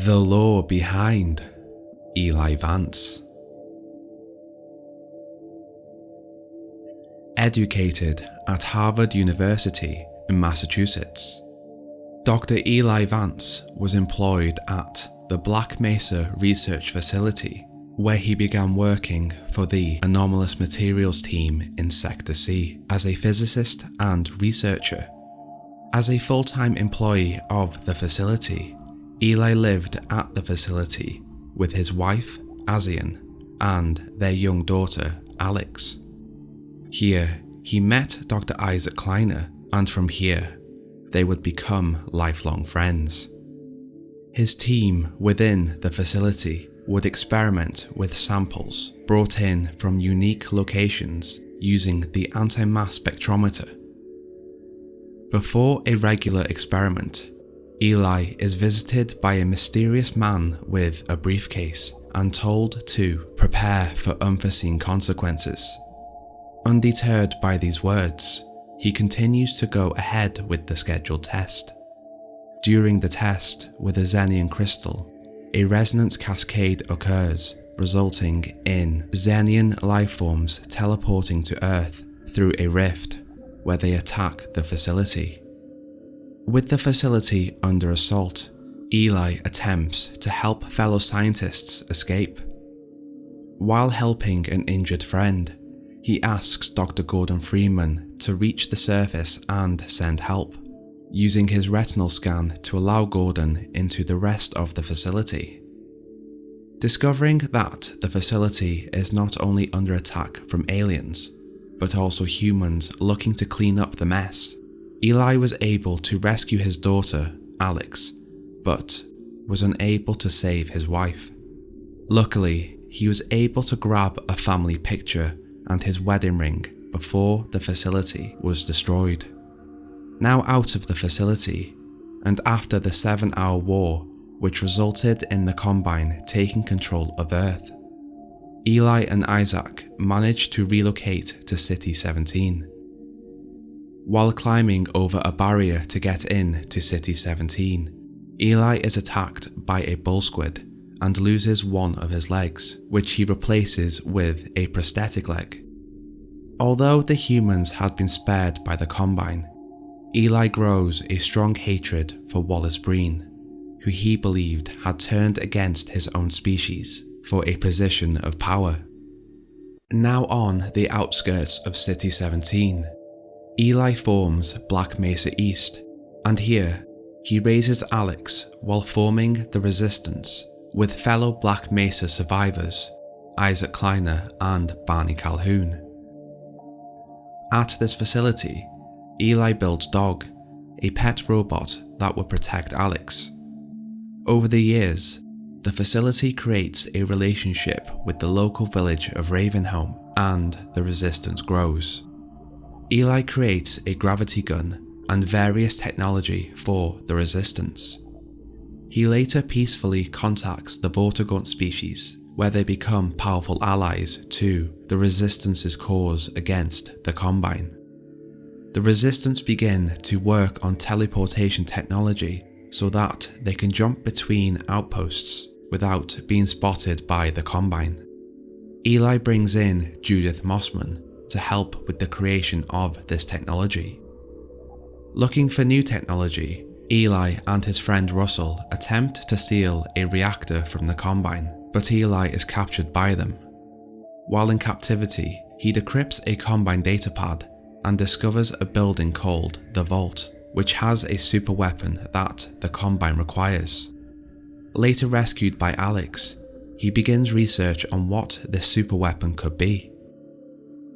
The lore behind Eli Vance. Educated at Harvard University in Massachusetts, Dr. Eli Vance was employed at the Black Mesa Research Facility, where he began working for the Anomalous Materials team in Sector C as a physicist and researcher. As a full-time employee of the facility, Eli lived at the facility with his wife, Asian, and their young daughter, Alex. Here, he met Dr. Isaac Kleiner, and from here, they would become lifelong friends. His team within the facility would experiment with samples brought in from unique locations using the anti-mass spectrometer. Before a regular experiment, Eli is visited by a mysterious man with a briefcase and told to prepare for unforeseen consequences. Undeterred by these words, he continues to go ahead with the scheduled test. During the test with a Xenian crystal, a resonance cascade occurs, resulting in Xenian lifeforms teleporting to Earth through a rift, where they attack the facility. With the facility under assault, Eli attempts to help fellow scientists escape. While helping an injured friend, he asks Dr. Gordon Freeman to reach the surface and send help, using his retinal scan to allow Gordon into the rest of the facility. Discovering that the facility is not only under attack from aliens, but also humans looking to clean up the mess, Eli was able to rescue his daughter, Alex, but was unable to save his wife. Luckily, he was able to grab a family picture and his wedding ring before the facility was destroyed. Now out of the facility, and after the 7-hour war which resulted in the Combine taking control of Earth, Eli and Isaac managed to relocate to City 17. While climbing over a barrier to get in to City 17, Eli is attacked by a bull squid and loses one of his legs, which he replaces with a prosthetic leg. Although the humans had been spared by the Combine, Eli grows a strong hatred for Wallace Breen, who he believed had turned against his own species for a position of power. Now on the outskirts of City 17, Eli forms Black Mesa East, and here he raises Alex while forming the Resistance with fellow Black Mesa survivors Isaac Kleiner and Barney Calhoun. At this facility, Eli builds Dog, a pet robot that would protect Alex. Over the years, the facility creates a relationship with the local village of Ravenholm, and the Resistance grows. Eli creates a gravity gun and various technology for the Resistance. He later peacefully contacts the Vortigaunt species, where they become powerful allies to the Resistance's cause against the Combine. The Resistance begin to work on teleportation technology so that they can jump between outposts without being spotted by the Combine. Eli brings in Judith Mossman to help with the creation of this technology. Looking for new technology, Eli and his friend Russell attempt to steal a reactor from the Combine, but Eli is captured by them. While in captivity, he decrypts a Combine datapad and discovers a building called the Vault, which has a super weapon that the Combine requires. Later rescued by Alex, he begins research on what this super weapon could be.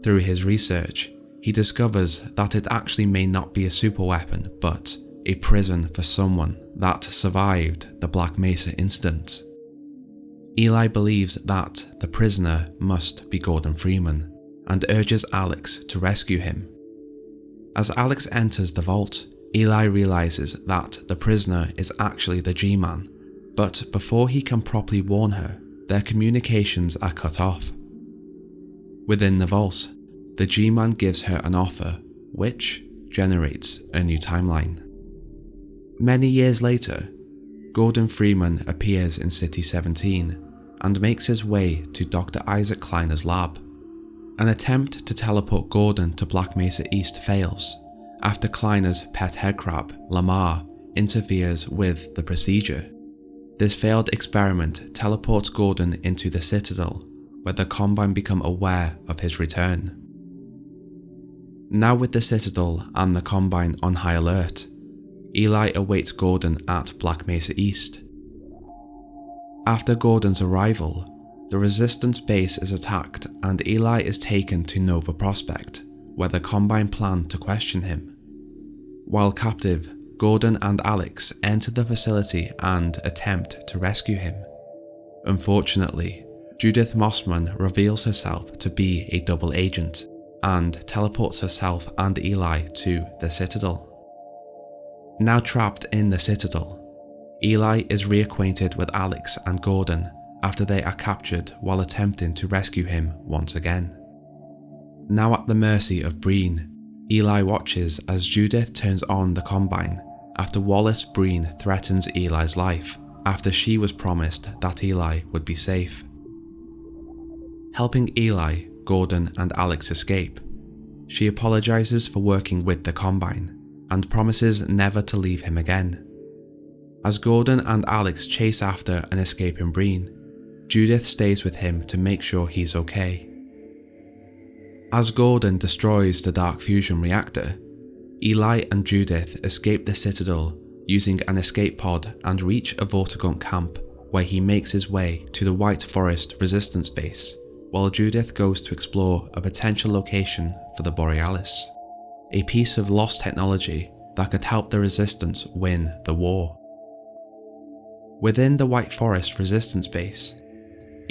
Through his research, he discovers that it actually may not be a super weapon, but a prison for someone that survived the Black Mesa incident. Eli believes that the prisoner must be Gordon Freeman and urges Alex to rescue him. As Alex enters the vault, Eli realizes that the prisoner is actually the G-Man, but before he can properly warn her, their communications are cut off. Within the vault, the G-Man gives her an offer, which generates a new timeline. Many years later, Gordon Freeman appears in City 17 and makes his way to Dr. Isaac Kleiner's lab. An attempt to teleport Gordon to Black Mesa East fails after Kleiner's pet headcrab, Lamar, interferes with the procedure. This failed experiment teleports Gordon into the Citadel, where the Combine become aware of his return. Now with the Citadel and the Combine on high alert, Eli awaits Gordon at Black Mesa East. After Gordon's arrival, the Resistance base is attacked and Eli is taken to Nova Prospekt, where the Combine plan to question him. While captive, Gordon and Alex enter the facility and attempt to rescue him. Unfortunately, Judith Mossman reveals herself to be a double agent and teleports herself and Eli to the Citadel. Now trapped in the Citadel, Eli is reacquainted with Alex and Gordon after they are captured while attempting to rescue him once again. Now at the mercy of Breen, Eli watches as Judith turns on the Combine after Wallace Breen threatens Eli's life after she was promised that Eli would be safe. Helping Eli, Gordon and Alex escape, she apologizes for working with the Combine and promises never to leave him again. As Gordon and Alex chase after an escaping Breen, Judith stays with him to make sure he's okay. As Gordon destroys the Dark Fusion reactor, Eli and Judith escape the Citadel using an escape pod and reach a Vortigaunt camp, where he makes his way to the White Forest Resistance base, while Judith goes to explore a potential location for the Borealis, a piece of lost technology that could help the Resistance win the war. Within the White Forest Resistance base,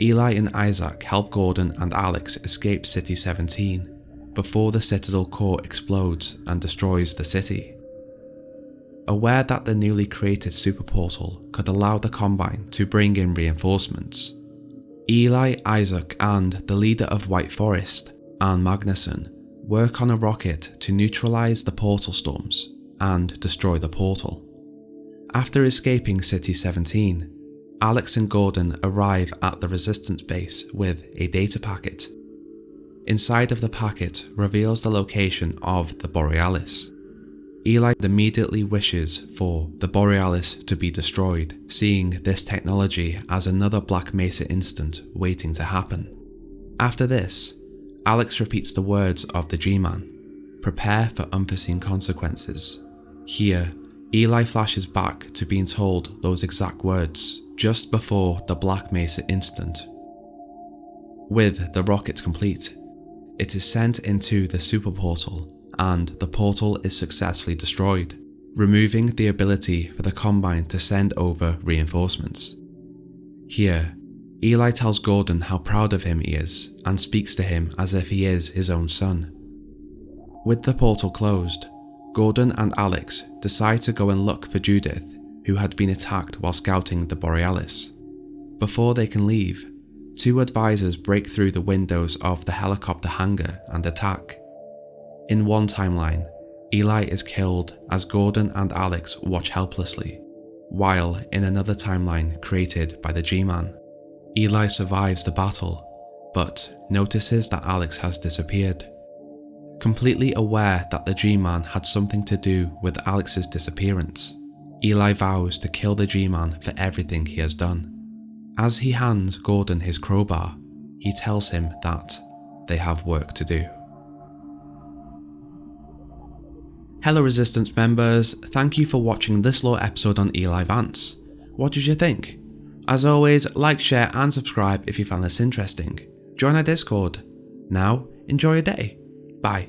Eli and Isaac help Gordon and Alex escape City 17 before the Citadel core explodes and destroys the city. Aware that the newly created super portal could allow the Combine to bring in reinforcements, Eli, Isaac and the leader of White Forest, Anne Magnuson, work on a rocket to neutralize the portal storms and destroy the portal. After escaping City 17, Alex and Gordon arrive at the Resistance base with a data packet. Inside of the packet reveals the location of the Borealis. Eli immediately wishes for the Borealis to be destroyed, seeing this technology as another Black Mesa incident waiting to happen. After this, Alex repeats the words of the G-Man, "Prepare for unforeseen consequences." Here, Eli flashes back to being told those exact words just before the Black Mesa incident. With the rocket complete, it is sent into the super portal and the portal is successfully destroyed, removing the ability for the Combine to send over reinforcements. Here, Eli tells Gordon how proud of him he is and speaks to him as if he is his own son. With the portal closed, Gordon and Alex decide to go and look for Judith, who had been attacked while scouting the Borealis. Before they can leave, two advisors break through the windows of the helicopter hangar and attack. In one timeline, Eli is killed as Gordon and Alex watch helplessly, while in another timeline created by the G-Man, Eli survives the battle, but notices that Alex has disappeared. Completely aware that the G-Man had something to do with Alex's disappearance, Eli vows to kill the G-Man for everything he has done. As he hands Gordon his crowbar, he tells him that they have work to do. Hello Resistance members, thank you for watching this little episode on Eli Vance. What did you think? As always, like, share and subscribe if you found this interesting. Join our Discord. Now, enjoy your day. Bye.